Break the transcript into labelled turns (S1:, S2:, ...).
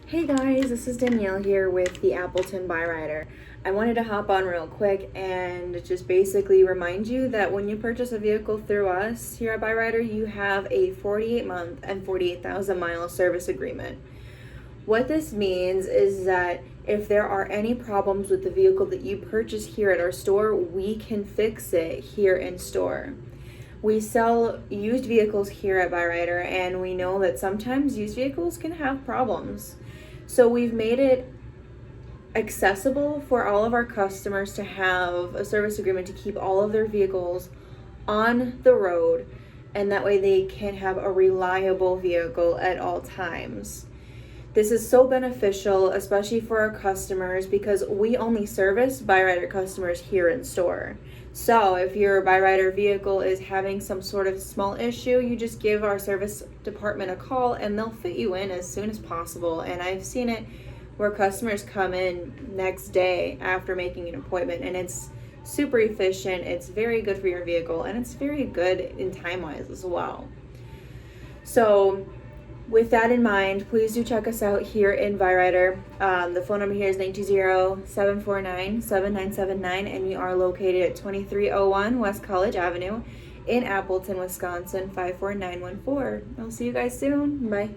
S1: Hey guys, this is Danielle here with the Appleton Byrider. I wanted to hop on real quick and just basically remind you that when you purchase a vehicle through us here at Byrider, you have a 48-month and 48,000 mile service agreement. What this means is that if there are any problems with the vehicle that you purchase here at our store, we can fix it here in store. We sell used vehicles here at Byrider, and we know that sometimes used vehicles can have problems. So we've made it accessible for all of our customers to have a service agreement to keep all of their vehicles on the road, and that way they can have a reliable vehicle at all times. This is so beneficial, especially for our customers, because we only service Byrider customers here in store. So if your Byrider vehicle is having some sort of small issue, you just give our service department a call and they'll fit you in as soon as possible. And I've seen it where customers come in next day after making an appointment, and it's super efficient, it's very good for your vehicle, and it's very good in time-wise as well. So with that in mind, please do check us out here in Byrider. The phone number here is 920-749-7979, and we are located at 2301 West College Avenue in Appleton, Wisconsin, 54914. I'll see you guys soon. Bye.